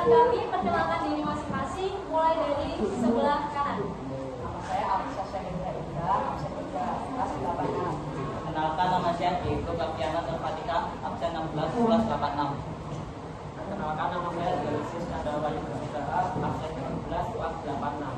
Silakan kami perkenalkan diri masing-masing, mulai dari sebelah kanan. Nama saya Alisa Syahendra Indra, absen 3, kelas 86. Perkenalkan, nama saya Diego Kapiana Terpatika, absen 16, kelas 86. Perkenalkan, nama saya Delisius Nadawayu Gusitaha, absen 17, kelas 86.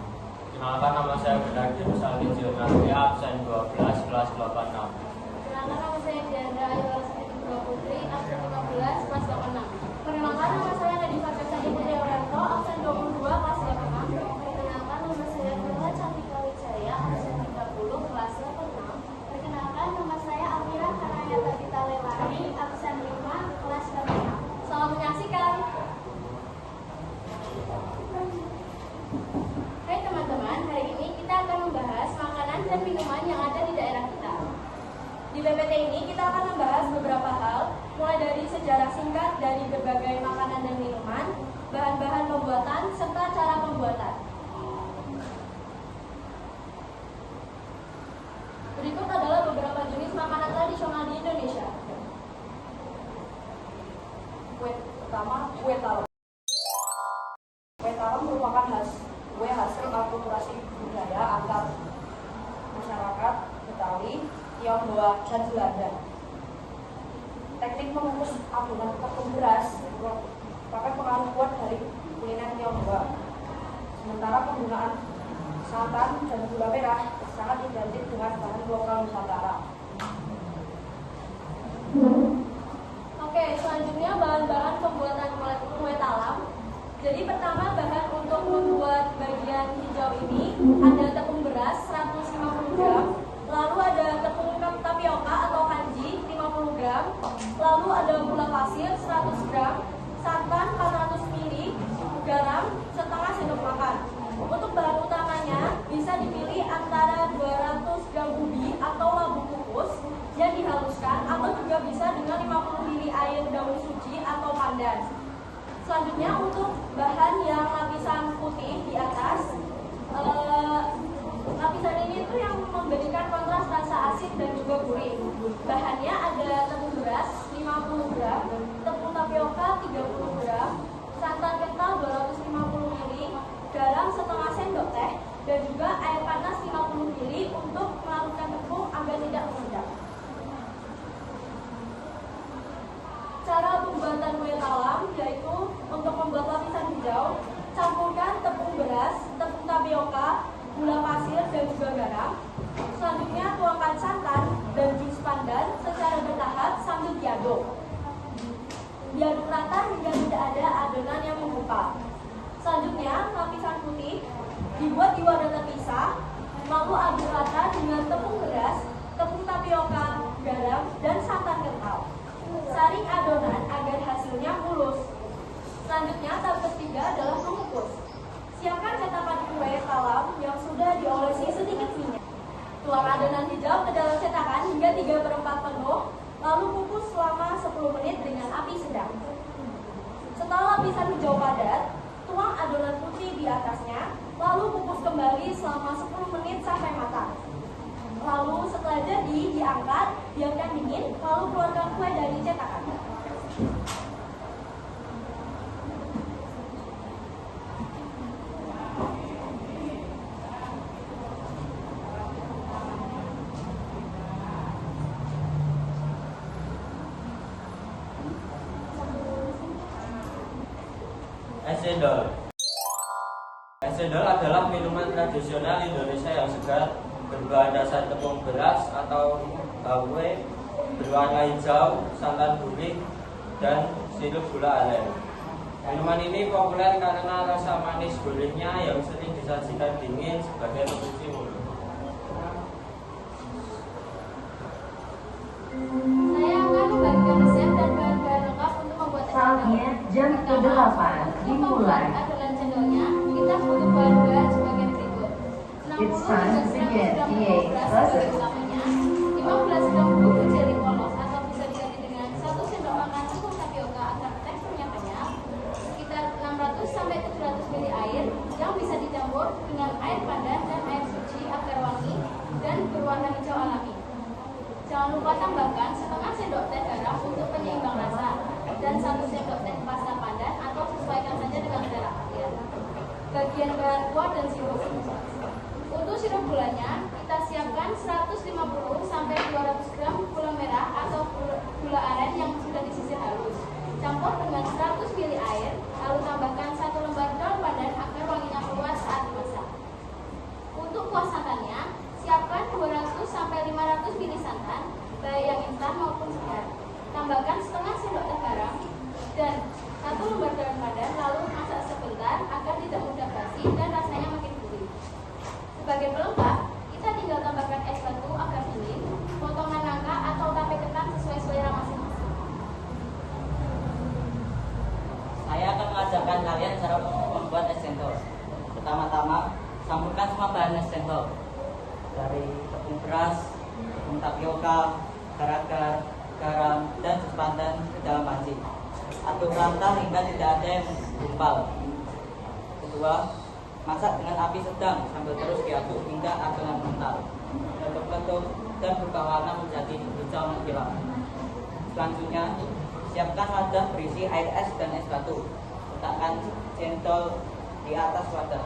Kenalkan, nama saya Bernardi Musali Geografi, absen 12, kelas 86. Perkenalkan, nama saya Diandra Ayu Alasmiti Putri Putri, absen 15, kelas 86. Perkenalkan, nama saya Nadifah Kasadi Putri Orianto, absen 22, kelas 86. Perkenalkan, nama saya Nurla Cantika Wijaya, absen 30, kelas 86. Perkenalkan, nama saya Amira Hanayata Dita Lelani, absen 5, kelas 86. Selamat menyaksikan. Hai teman-teman, hari ini kita akan membahas makanan dan minuman yang ada di daerah kita. Di PPT ini kita akan membahas beberapa hal, mulai dari sejarah singkat dari berbagai makanan dan minuman, bahan-bahan pembuatan, serta cara pembuatan. Berikut adalah beberapa jenis makanan tradisional di Indonesia. Pertama, kue talem. Kue talem merupakan kue hasil akulturasi budaya antar masyarakat Betawi, Tionghoa, dan Belanda. Teknik mengukus adonan tepung beras merupakan pengaruh kuat dari kuliner Tionghoa. Sementara penggunaan santan dan gula merah sangat identik dengan bahan lokal Nusantara. Oke, selanjutnya bahan-bahan pembuatan kue talam. Jadi pertama bahan untuk membuat bagian hijau ini ada tepung beras 150 gram, lalu ada tepung tapioka atau kanji 50 gram, lalu ada gula pasir 100 gram, santan 400 ml, garam setengah sendok makan. Untuk bahan utamanya bisa dipilih antara 200 gram ubi atau labu kukus yang dihaluskan, atau juga bisa dengan 50 ml air daun suci atau pandan. Selanjutnya untuk bahan yang lapisan putih di atas, lapisan ini itu yang memberikan kontras rasa asin dan juga gurih. Bahannya ada tepung beras 50 gram, tepung tapioka 30 gram, santan kental 250 ml, garam setengah sendok teh, dan juga air panas 50 ml untuk melarutkan tepung agar tidak meledak. Cara pembuatan kue talam yaitu untuk membuat lapisan hijau, campurkan tepung beras, tepung tapioka, gula pasir, dan juga garam. Selanjutnya tuangkan santan dan jus pandan secara bertahap sambil diaduk. Diaduk rata hingga tidak ada adonan yang menggumpal. Selanjutnya lapisan putih dibuat di wadah terpisah, lalu aduk rata dengan tepung beras, tepung tapioka, garam, dan santan kental. Saring adonan agar hasilnya mulus. Selanjutnya tahap ketiga adalah mengukus. Siapkan cetakan kue talam yang sudah diolesi sedikit minyak. Tuang adonan hijau ke dalam cetakan hingga 3/4 penuh, lalu kukus selama 10 menit dengan api sedang. Setelah lapisan hijau padat, tuang adonan putih di atasnya, lalu kukus kembali selama 10 menit sampai matang. Lalu setelah jadi, diangkat, biarkan dingin, lalu keluarkan kue dari cetakan. Es cendol. Es cendol adalah minuman tradisional Indonesia yang segar, berbahan dasar tepung beras atau tahu, berwarna hijau, santan gurih, dan sirup gula aren. Minuman ini populer karena rasa manis gurihnya yang sering disajikan dingin sebagai pencuci mulut. Saya akan membagikan resep dan bahan-bahan lengkap untuk membuat es cendol. Saatnya jam ke-8 dimulai. Adonan cendolnya, kita butuh bahan-bahan sebagai berikut. 60 It's time to begin gram the tepung beras process. sebagai utamanya, 15 gram bubuk jeli polos atau bisa diganti dengan 1 sendok makan tepung tapioka agar teksturnya kenyal, sekitar 600 sampai 700 ml air yang bisa dicampur dengan air pandan dan air suci agar wangi dan berwarna hijau alami. Jangan lupa tambahkan setengah sendok teh garam untuk penyeimbang rasa dan 1 sendok teh pasta pandan atau sesuaikan saja dengan dan sirup. Untuk sirup gulanya, kita siapkan 150 sampai 200 gram gula merah atau gula aren yang sudah disisir halus. Campur dengan 100 ml air, lalu tambahkan 1 lembar daun pandan agar wanginya keluar saat dimasak. Untuk kuah santannya, siapkan 200 sampai 500 ml santan, baik yang instan maupun segar. Tambahkan setengah sendok teh garam dan 1 lembar daun pandan, lalu masak sebentar agar tidak mudah basi dan rasanya makin gurih. Sebagai pelengkap, kita tinggal tambahkan es batu agar dingin, potongan nangka atau tape ketan sesuai selera masing-masing. Saya akan mengajarkan kalian cara membuat es cendol. Pertama-tama, campurkan semua bahan es cendol dari tepung beras, tepung tapioka, agar-agar, garam, dan jus pandan ke dalam panci. Aduk rata hingga tidak ada yang gumpal. Kedua, masak dengan api sedang sambil terus diaduk hingga adonan mengental, bentuk-bentuk dan berubah warna menjadi hijau mengkilap. Selanjutnya, siapkan wadah berisi air es dan es batu. Letakkan cendol di atas wadah.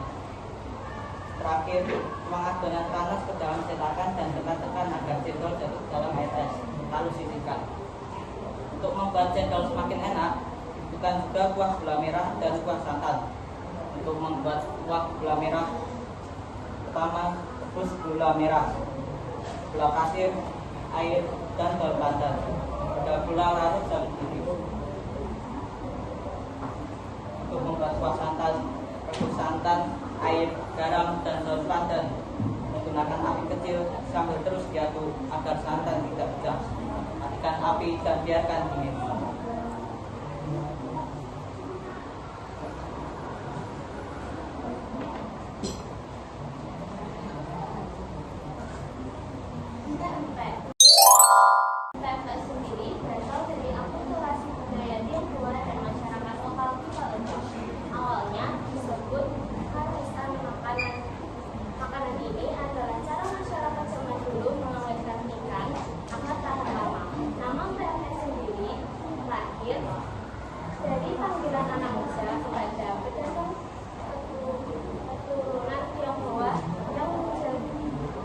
Terakhir, tuang adonan panas ke dalam cetakan dan tekan-tekan agar cendol jatuh dalam air es, lalu sisihkan. Untuk membuat cendol semakin enak, bukan juga kuah gula merah dan kuah santan. Untuk membuat kuah gula merah, pertama rebus gula merah, gula pasir, air, dan daun pandan. Ada gula larut dan mendidih. Untuk membuat kuah santan, rebus santan, air, garam, dan daun pandan. Menggunakan api kecil sambil terus diaduk agar santan tidak pecah. Matikan api dan biarkan dingin. Pempek sendiri berasal dari akulturasi budaya Tionghoa dan masyarakat lokal Tionghoa. Awalnya disebut warisan makanan ini adalah cara masyarakat zaman dulu mengawetkan ikan agar tahan lama. Nama pempek sendiri lahir dari panggilan anak muda kepada pedagang keturunan Tionghoa yang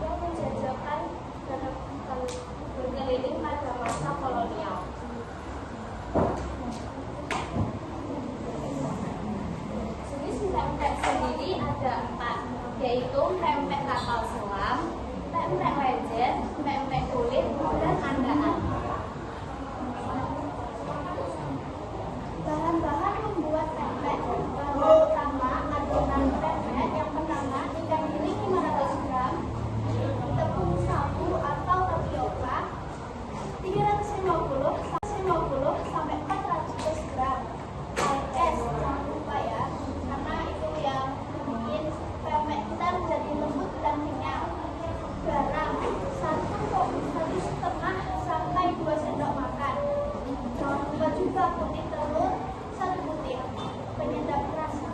menjajakan berkeliling pada masa kolonial. Jenis pempek sendiri ada 4, yaitu pempek kapal selam, pempek lejen, pempek kulit, dan andaan. Bahan-bahan membuat pempek. Bahan pertama, adonan pempek. Yang pertama, ikan giling 500 gram, tepung sagu atau tapioka 350 sampai 400 gram, air es, jangan lupa ya, karena itu yang bikin pempek kita menjadi lembut dan kenyal. Garam 1,5 sampai 2 sendok makan. Jangan lupa juga putih telur 1 butir, penyedap rasa.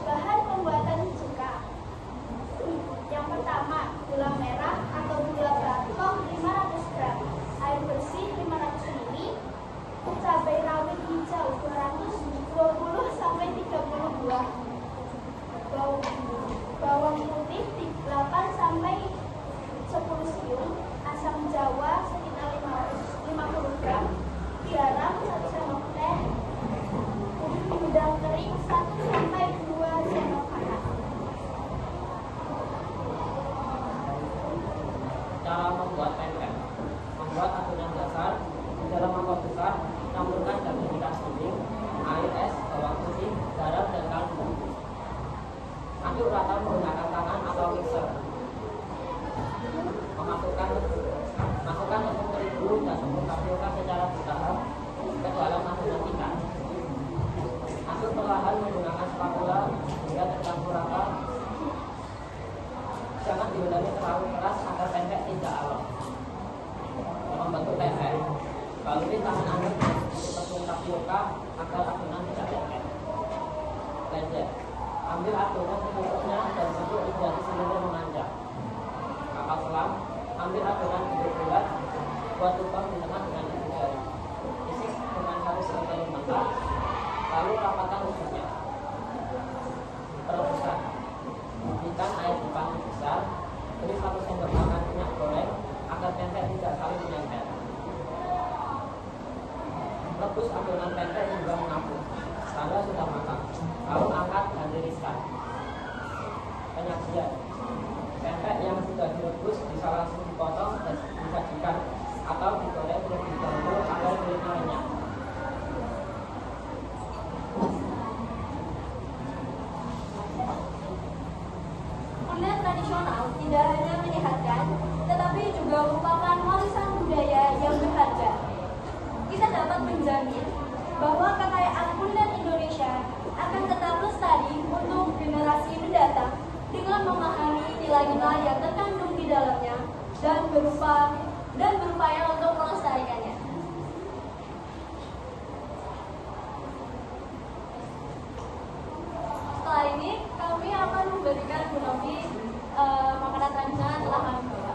Bahan pembuatan cuka. Yang pertama, gula merah atau gula batok 500 gram, air bersih 500 ml, cabai rawit hijau 220 sampai 30 buah, bawang putih 8 sampai 10 siung, asam jawa sekitar 50 gram, garam 1 sendok teh, udang kering 1 sampai 2 sendok makan. Cara membuat pempek. Membuat adonan dasar. Di dalam mangkok besar, campurkan daging ikan giling, air es, bawang putih, garam, dan kaldu. Aduk rata menggunakan tangan atau mixer. Masukkan tepung terigu dan tepung tapioka secara bertahap ke dalam adonan ikan. Aduk perlahan menggunakan spatula hingga tercampur rata. Jangan diuleni terlalu keras agar pempek tidak alot. Membentuk pempek, baluri tangan Anda dengan tepung tapioka agar adonan tidak lengket. Lejen, ambil adonan secukupnya dan bentuk menjadi silinder memanjang. Kapal selam, ambil adonan bentuk bulat, buat lubang di tengah dengan ibu jari. isi dengan satu sendok makan, lalu rapatkan wujudnya. Perebusan. Berikan air di panci besar, beri 1 sendok makan minyak goreng agar pempek tidak saling menempel. Rebus adonan pempek hingga mengapung. Tanda sudah matang. Lalu angkat dan tiriskan. Penyajian. Pempek yang sudah direbus bisa langsung dipotong dan disajikan atau digoreng terlebih dahulu agar kulitnya renyah. Kuliner tradisional tidak hanya menyehatkan, tetapi juga merupakan warisan budaya yang berharga. Kita dapat menjamin bahwa kekayaan kuliner Indonesia akan tetap lestari untuk generasi mendatang dengan memahami nilai-nilai yang terkandung di dalamnya dan berupaya untuk melestarikannya. Setelah ini kami akan memberikan Bu Novi makanan tradisional yang telah kami bawa.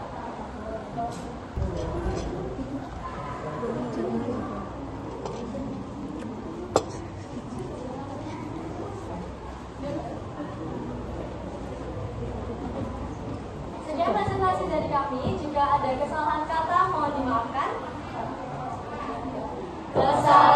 Sekian presentasi dari kami. Jika ada kesalahan kata mohon dimaafkan. Kesalahan